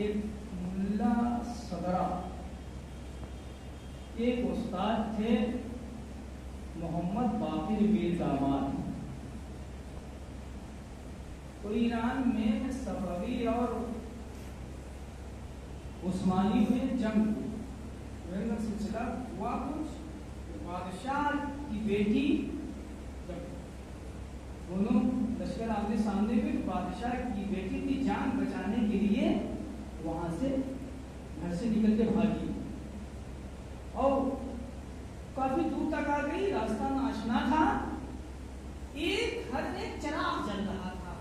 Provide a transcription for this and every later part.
ایک ملا صدرہ ایک استاد تھے محمد باقر میر داماد. تو ایران میں صفوی اور عثمانی میں جنگ سلسلہ ہوا. کچھ بادشاہ کی بیٹی دونوں لشکر آمنے سامنے میں بادشاہ کی بیٹی کی جان بچانے کے لیے وہاں سے گھر سے نکل کے بھاگی اور کافی دور تک آ گئی. راستہ ناشنا تھا. ایک گھر میں چراغ جل رہا تھا.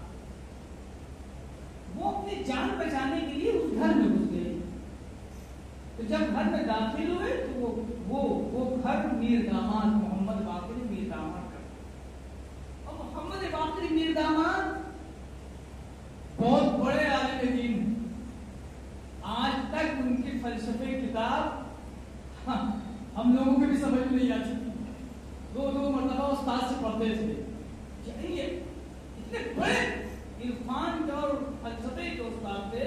وہ اپنی جان بچانے کے لیے اس گھر میں گھس گئے. تو جب گھر میں داخل ہوئے تو وہ گھر میر داماد محمد باقر میر داماد کا. اور محمد باقر میر داماد بہت بڑے عالم دین. آج تک ان کی فلسفے کتاب ہم لوگوں کو بھی سمجھ نہیں آتی. دو مرتبہ استاد سے پڑھتے تھے. اتنے بڑے عرفان کے اور فلسفے کے استاد تھے.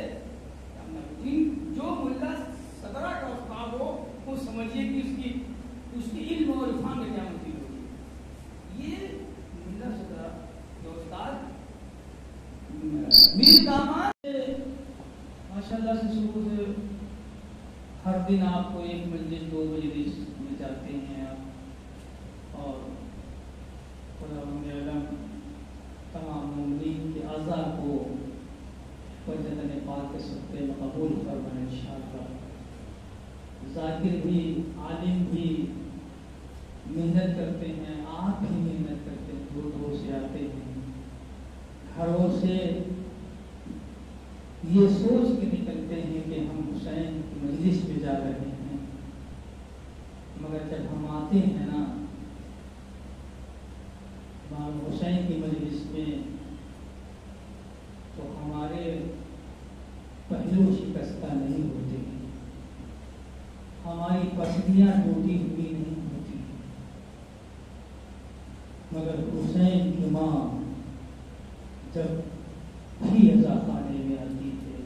جو ملا صدرہ کا استاد ہو وہ سمجھیے کہ اس کی علم اور عرفان میں کیا مزید ہوگی. یہ ملا صدرہ کے استاد میر داماد ماشاءاللہ سے شروع سے ہر دن آپ کو ایک مجلس 2 مجلس میں جاتے ہیں آپ. اور خداوند عالم تمام مومنین کے اعضاء کو وجدن پاک کے صدقے میں قبول فرمائے انشاءاللہ. ذاکر بھی عالم بھی محنت کرتے ہیں. آپ بھی محنت کرتے ہیں. دور سے آتے ہیں. گھروں سے یہ سوچ کے نکلتے ہیں کہ ہم حسین کی مجلس میں جا رہے ہیں. مگر جب ہم آتے ہیں نا امام حسین کی مجلس میں تو ہمارے پہلو شکستہ نہیں ہوتے. ہماری پسلیاں ٹوٹی ہوئی نہیں ہوتی. مگر حسین کی ماں جب بھی عزا خانے میں آتی ہے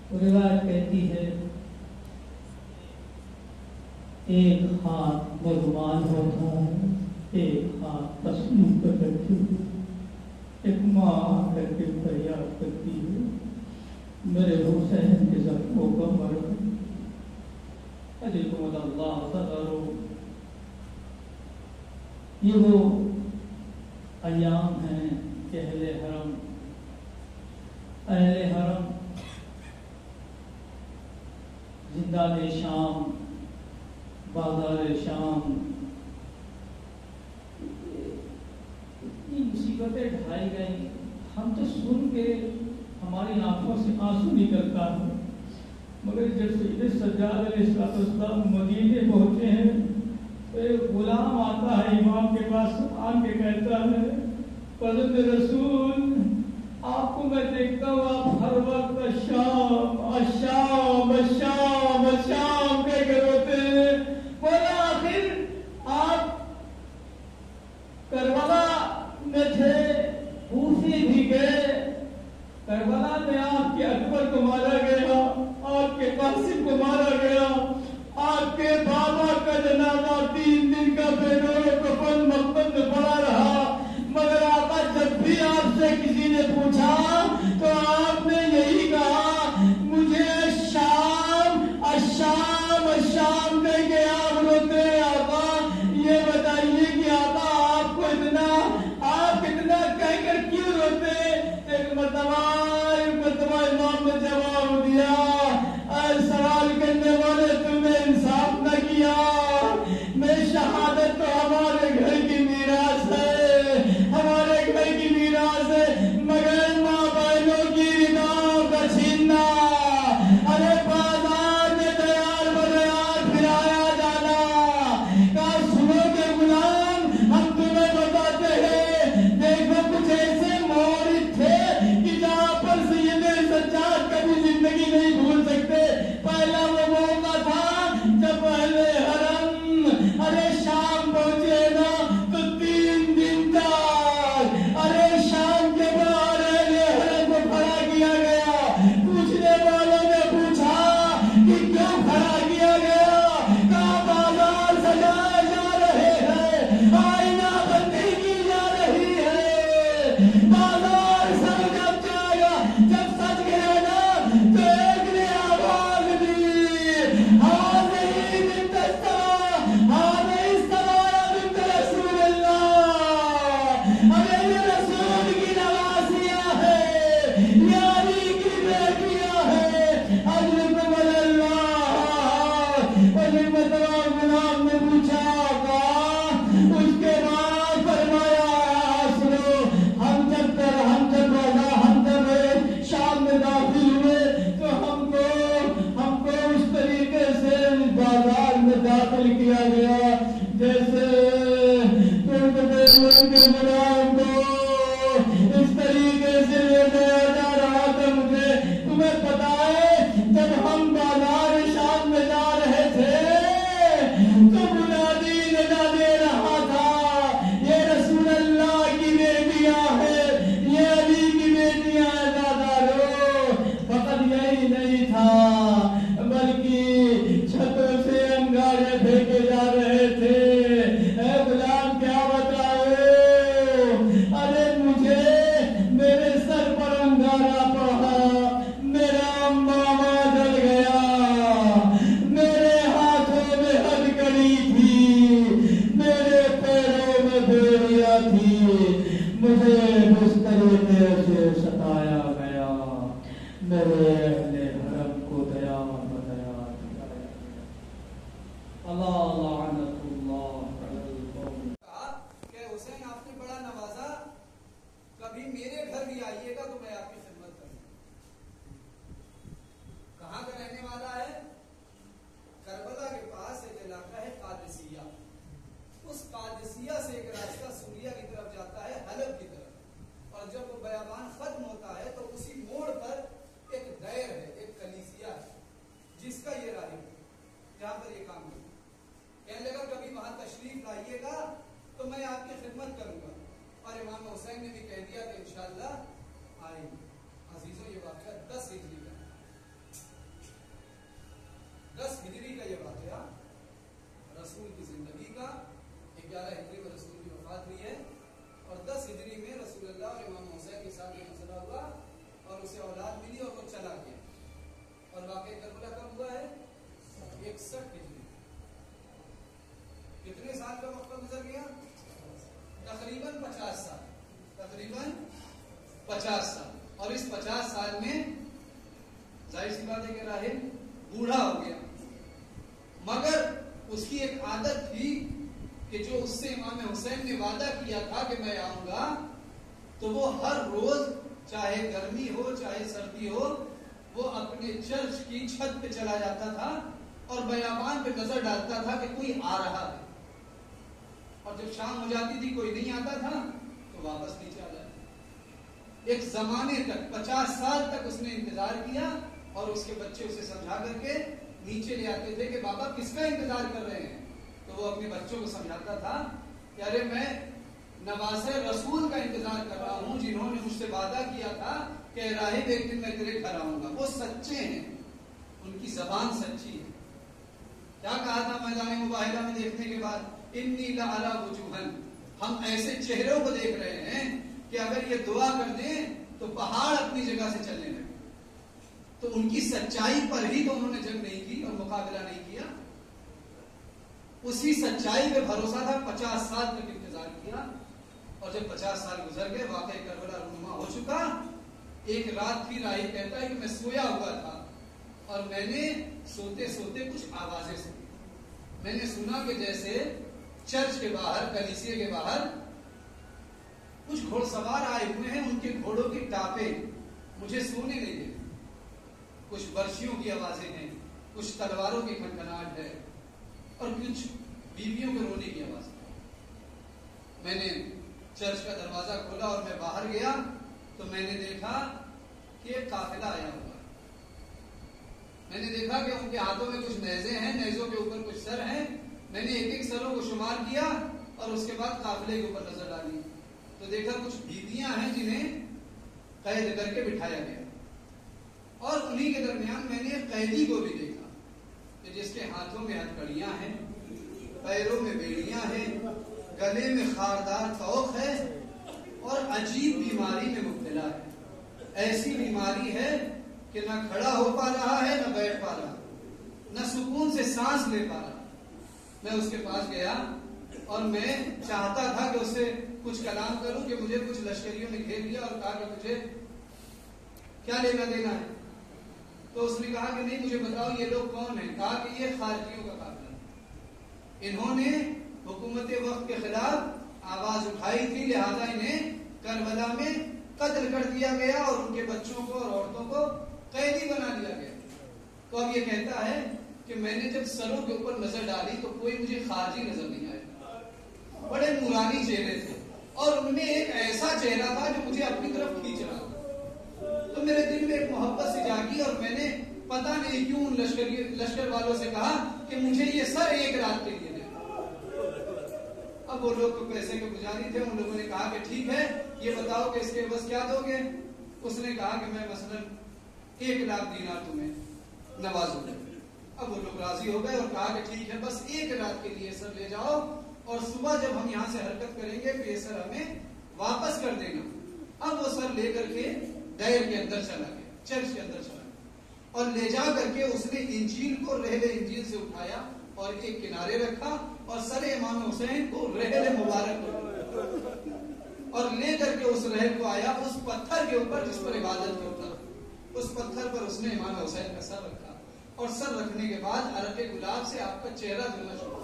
تو روایت کہتی ہے ایک ہاتھ میں رومال ہوتا ہوں, ایک ہاتھ تسلیم کر رکھتی ہوں. ایک ماں کر کے فریاد کرتی ہے میرے حسین کے زخموں کا مرہم علیکم اللہ تغرو. یہ وہ ایام ہیں کہ اہل حرم زندان شام بازار شام اتنی مصیبتیں ڈھائی گئی. ہم تو سن کے ہماری آنکھوں سے آنسو نکلتا ہے. مگر جب سید سجاد علیہ السلام مدینے پہنچے ہیں تو ایک غلام آتا ہے امام کے پاس آن کے کہتا ہے حضرت رسول آپ کو میں دیکھتا ہوں آپ ہر وقت الشام الشام الشام الشام کہہ کر روتے ہیں. بولا آخر آپ کربلا میں تھے, کوفے بھی گئے. کربلا میں آپ کے اکبر کو مارا گیا, آپ کے قاسم کو مارا گیا, آپ کے بابا کا جنازہ 3 دن کا بینور کفن مقبر میں پڑا رہا. مگر آقا جب بھی آپ سے کسی نے پوچھا تو آپ نے یہی کہا مجھے شام الشام الشام کہہ کے آپ روتے. آقا یہ بتائیے کہ آقا آپ کو اتنا کہہ کر کیوں روتے. ایک مرتبہ امام نے جواب دیا اے سوال کرنے والے تم نے انصاف نہ کیا. میں شہادت تو ہمارے گھر کی میراث ہے, ہمارے گھر کی میراث ہے, مگر ماں بہنوں کی رداؤں کا چھیننا. ارے بازار میں تیار بغیر پھرایا جانا. کہا سنو کے غلام ہم تمہیں بتاتے ہیں دیکھو کچھ ایسے مورد تھے کہ جہاں پر سید سجاد کبھی جب سج گیا نا تو ایک نے آواز دی، ہاذہ بنت السماء، ہاذہ السماء بنت رسول اللہ، ارے یہ رسول کی نوازیاں ہے، یہ علی کی بیٹیاں ہے، اجرکم اللہ۔ اور غلام نے پوچھا آقا، اس کے بعد فرمایا سنو، ہم جب شام میں داخل ہوئے تو ہم کو اس طریقے سے بازار میں داخل کیا گیا جیسے تم کے غلام کو اس طریقے سے لے جایا جا رہا تھا۔ مجھے تمہیں پتا ہے جب ہم بازار شام میں جا رہے تھے تو منادی ندا دے رہا تھا، یہ رسول اللہ کی بیٹیاں ہے، یہ علی کی بیٹیاں ہیں۔ فقط یہی نہیں تھا بلکہ چھتوں سے انگارے پھینکے جا رہے تھے۔ اے غلام کیا بتاؤ، ارے مجھے میرے سر پر انگارا پڑا، میرا ماما جل گیا، میرے ہاتھوں میں ہتھکڑی تھی، میرے پیروں میں بیڑیاں تھی، مجھے اس طریقے سے ستایا گیا، میرے اہل حرم کو دیا اللہ لعنت اللہ علی القوم۔ کہا کہ حسین آپ نے بڑا نوازا، کبھی میرے گھر بھی آئیے گا تو میں آپ کی خدمت کروں گا۔ کہاں کا رہنے والا ہے؟ کربلا کے پاس ایک علاقہ ہے قادسیہ، اس قادسیہ سے ایک راستہ سوریہ کی طرف جاتا ہے، حلب کی طرف، اور جب وہ بیابان ختم ہوتا ہے تو اسی موڑ پر ایک دیر ہے، ایک کلیسیا ہے جس کا یہ راہب ہے، جہاں پر یہ کام کرتا ہے۔ کہنے لگا کبھی وہاں تشریف لائیے گا تو میں آپ کی خدمت کروں گا، اور امام حسین نے بھی کہہ دیا کہ انشاءاللہ آئیں گے۔ عزیزوں یہ واقعہ 10 ہجری کا ہے، 10 ہجری کا یہ واقعہ رسول کی زندگی کا، 11 ہجری میں رسول کی وفات ہوئی ہے، اور 10 ہجری میں رسول اللہ اور امام حسین کے ساتھ یہ مسئلہ ہوا اور اسے اولاد ملی اور وہ چلا گیا۔ اور واقعہ کربلا کب ہوا ہے؟ 61 ہجری۔ کتنے سال کا وقت گزر گیا؟ تقریباً 50 سال، تقریباً 50 سال۔ اور اس 50 سال میں ظاہر سی بات ہے کہ راہب بوڑھا ہو گیا، مگر اس کی ایک عادت تھی کہ جو اس سے امام حسین نے وعدہ کیا تھا کہ میں آؤں گا، تو وہ ہر روز چاہے گرمی ہو چاہے سردی ہو، وہ اپنے چرچ کی چھت پہ چلا جاتا تھا اور بیابان پہ نظر ڈالتا تھا کہ کوئی آ رہا ہے، اور جب شام ہو جاتی تھی کوئی نہیں آتا تھا تو واپس نیچے آ جاتا۔ ایک زمانے تک 50 سال تک اس نے انتظار کیا، اور اس کے بچے اسے سمجھا کر کے نیچے لے آتے تھے کہ بابا کس کا انتظار کر رہے ہیں؟ تو وہ اپنے بچوں کو سمجھاتا تھا کہ ارے میں نواسے رسول کا انتظار کر رہا ہوں، جنہوں نے مجھ سے وعدہ کیا تھا کہ راہب ایک دن میں تیرے گھر آؤں گا۔ وہ سچے ہیں، ان کی زبان سچی ہے۔ کیا کہا تھا میدان مباہلہ میں دیکھنے کے بعد؟ انی لعلی وجوہن، ہم ایسے چہروں کو دیکھ رہے ہیں کہ اگر یہ دعا کر دیں تو پہاڑ اپنی جگہ سے چلنے لگے۔ تو ان کی سچائی پر ہی تو انہوں نے جنگ نہیں کی اور مقابلہ نہیں کیا، اسی سچائی پہ بھروسہ تھا۔ 50 سال تک انتظار کیا، اور جب 50 سال گزر گئے، واقعہ کربلا رونما ہو چکا۔ ایک رات کی راہب کہتا ہے کہ میں سویا ہوا تھا اور میں نے سوتے سوتے کچھ آوازیں سنی۔ میں نے سنا کہ جیسے چرچ کے باہر، کلیسے کے باہر کچھ گھوڑ سوار آئے ہوئے ہیں، ان کے گھوڑوں کی ٹاپیں مجھے سونے نہیں دیتے، کچھ برشیوں کی آوازیں ہیں، کچھ تلواروں کی کھنکھناہٹ ہے، اور کچھ بیویوں کے رونے کی آواز۔ میں نے چرچ کا دروازہ کھولا اور میں باہر گیا تو میں نے دیکھا کہ ایک قافلہ آیا ہوا ہے۔ میں نے دیکھا کہ ان کے ہاتھوں میں کچھ نیزے ہیں، نیزوں کے اوپر کچھ سر ہیں۔ میں نے ایک ایک سروں کو شمار کیا اور اس کے بعد قافلے کے اوپر نظر ڈالی تو دیکھا کچھ بیویاں ہیں جنہیں قید کر کے بٹھایا گیا، اور انہی کے درمیان میں نے ایک قیدی کو بھی دیکھا کہ جس کے ہاتھوں میں ہتھکڑیاں ہیں، پیروں میں بیڑیاں ہیں، گلے میں خاردار طوق ہے اور عجیب بیماری میں مبتلا ہے۔ ایسی بیماری ہے کہ نہ کھڑا ہو پا رہا ہے نہ بیٹھ پا رہا, نہ سکون سے سانس لے پا رہا. میں اس کے پاس گیا اور میں چاہتا تھا کہ اس سے کچھ کلام کروں کہ مجھے کچھ لشکریوں نے گھیر لیا اور کہا کہ مجھے کیا لینا دینا ہے. تو اس نے کہا کہ نہیں مجھے بتاؤ یہ لوگ کون ہیں. کہا کہ یہ خارجیوں کا قافلہ ہے, انہوں نے حکومت وقت کے خلاف آواز اٹھائی تھی, لہذا انہیں کربلا میں قتل کر دیا گیا اور ان کے بچوں کو اور عورتوں کو قیدی بنا دیا گیا. تو اب یہ کہتا ہے کہ میں نے جب سروں کے اوپر نظر ڈالی تو کوئی مجھے خارجی نظر نہیں آیا, بڑے نورانی چہرے تھے اور ان میں ایک ایسا چہرہ تھا جو مجھے اپنی طرف کھینچ رہا تھا. تو میرے دل میں ایک محبت سی جاگی اور میں نے پتہ نہیں کیوں ان لشکر والوں سے کہا کہ مجھے یہ سر ایک رات کے لیے دے. اب وہ لوگ تو پیسے کے پجاری تھے, ان لوگوں نے کہا کہ ٹھیک ہے یہ بتاؤ کہ اس کے بس کیا دو گے. اس نے کہا کہ میں مثلا 1 لاکھ دینار تمہیں نوازوں گا. اب وہ لوگ راضی ہو گئے اور کہا کہ ٹھیک ہے بس 1 رات کے لیے سر لے جاؤ اور صبح جب ہم یہاں سے حرکت کریں گے تو یہ سر ہمیں واپس کر دینا. اب وہ سر لے کر کے دیر کے اندر چلا گیا, چرچ کے اندر چلا گیا اور لے جا کر کے اس نے انجیل کو رحل انجیل سے اٹھایا اور ایک کنارے رکھا اور سر امام حسین کو رحل مبارک اور لے کر کے اس رحل کو آیا اس پتھر کے اوپر جس پر عبادت ہوتا, اس پتھر پر اس نے امام حسین کا سر رکھا اور سر رکھنے کے بعد عرق گلاب سے آپ کا چہرہ دھلنا شروع.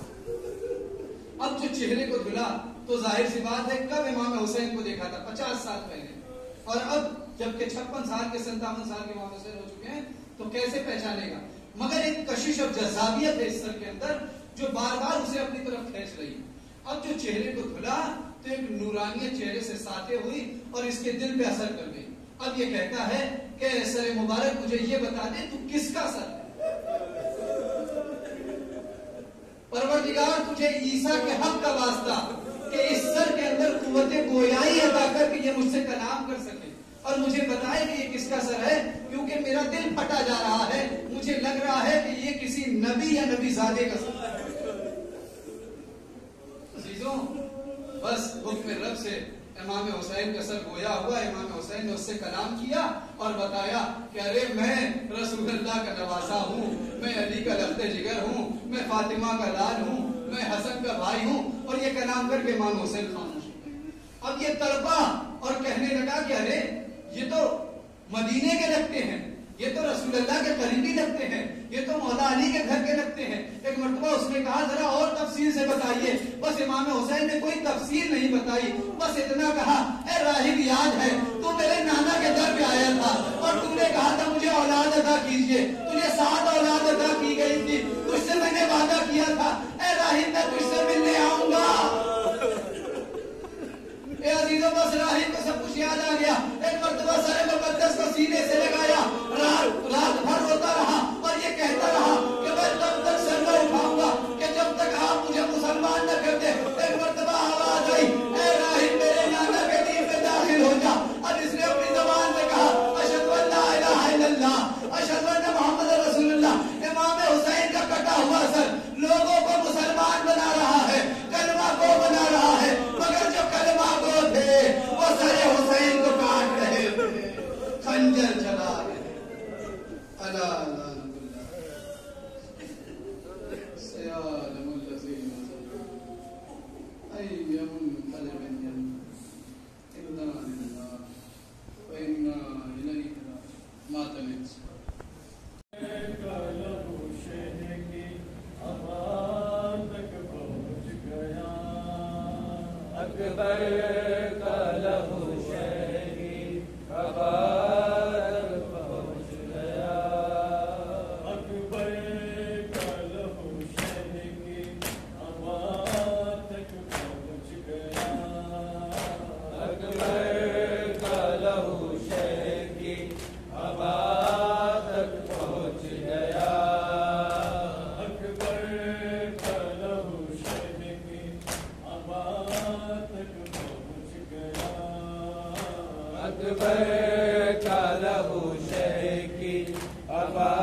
اب جو چہرے کو دھلا تو ظاہر سی بات ہے کب امام حسین کو دیکھا تھا 50 سال پہلے, اور اب جبکہ 56 سال کے 57 سال کے امام حسین ہو چکے ہیں تو کیسے پہچانے گا. مگر ایک کشش اور جذابیت ہے اس سر کے اندر جو بار بار اسے اپنی طرف کھینچ رہی ہے. اب جو چہرے کو دھلا تو ایک نورانیت چہرے سے ساطع ہوئی اور اس کے دل پہ اثر کر گئی. اب یہ کہتا ہے کہ سر مبارک مجھے یہ بتا دے تو کس کا سر ہے. پروردگار تجھے عیسیٰ کے حق کا واسطہ کہ اس سر کے اندر قوت گویائی عطا کر کے یہ مجھ سے کلام کر سکے اور مجھے بتائے کہ یہ کس کا سر ہے, کیونکہ میرا دل پھٹا جا رہا ہے, مجھے لگ رہا ہے کہ یہ کسی نبی یا نبی زادے کا سر ہے. عزیزوں بس حکم رب سے امام حسین کا سر گویا ہوا. امام حسین نے اس سے کلام کیا اور بتایا کہ ارے میں رسول اللہ کا نواسا ہوں, میں علی کا لخت جگر ہوں, میں فاطمہ کا لال ہوں, میں حسن کا بھائی ہوں. اور یہ کلام کر کے امام حسین خاموش ہو گئے. اب یہ تڑپا اور کہنے لگا کہ ارے یہ تو مدینے کے لگتے ہیں, یہ تو رسول اللہ کے قریبی لگتے ہیں, یہ تو مولا علی کے گھر کے لگتے ہیں. ایک مرتبہ اس نے کہا ذرا اور تفصیل سے بتائیے. بس امام حسین نے کوئی تفصیل نہیں بتائی, بس اتنا کہا اے راہب یاد ہے تو میرے نانا کے در پہ آیا تھا اور تم نے کہا تھا مجھے اولاد عطا کیجیے, تجھے 7 اولاد عطا کی گئی تھی, تجھ سے میں نے وعدہ کیا تھا اے راہب میں تجھ سے ملنے آؤں گا. اے عزیزوں بس راہب کو سب کچھ یاد آ گیا. ایک مرتبہ سر مقدس کو سینے سے لگایا, رات بھر روتا رہا اور یہ کہتا رہا کہ میں تب تک سر نہ اٹھاؤں گا کہ جب تک آپ مجھے مسلمان نہ کر دے. ایک مرتبہ آواز آئی اے راہب میرے نانا کے دین میں داخل ہو جا. اب اس نے اپنی زبان سے کہا اشہد ان لا الہ الا اللہ اشہد ان محمد رسول اللہ. امام حسین کا کٹا ہوا سر لوگوں کو مسلمان بنا رہا ہے, کلمہ کو بنا رہا ہے, مگر جو کلمہ کو تھے وہ سر حسین کو کاٹ رہے تھے, خنجر چلا رہے. اللہ اللہ سیالم الذین ایہم قلب انا للہ وانا الیہ راجعون. اکبر کا لہو شہری اباد پہنچ گیا, اکبر کا لہو شہری اباد تک پہنچ گیا, اکبر کا لہو شہری اباد تک پہنچ گیا, اکبر کا لہو شہری اباد تک پہنچ گیا, اکبر کا لہو شہری اباد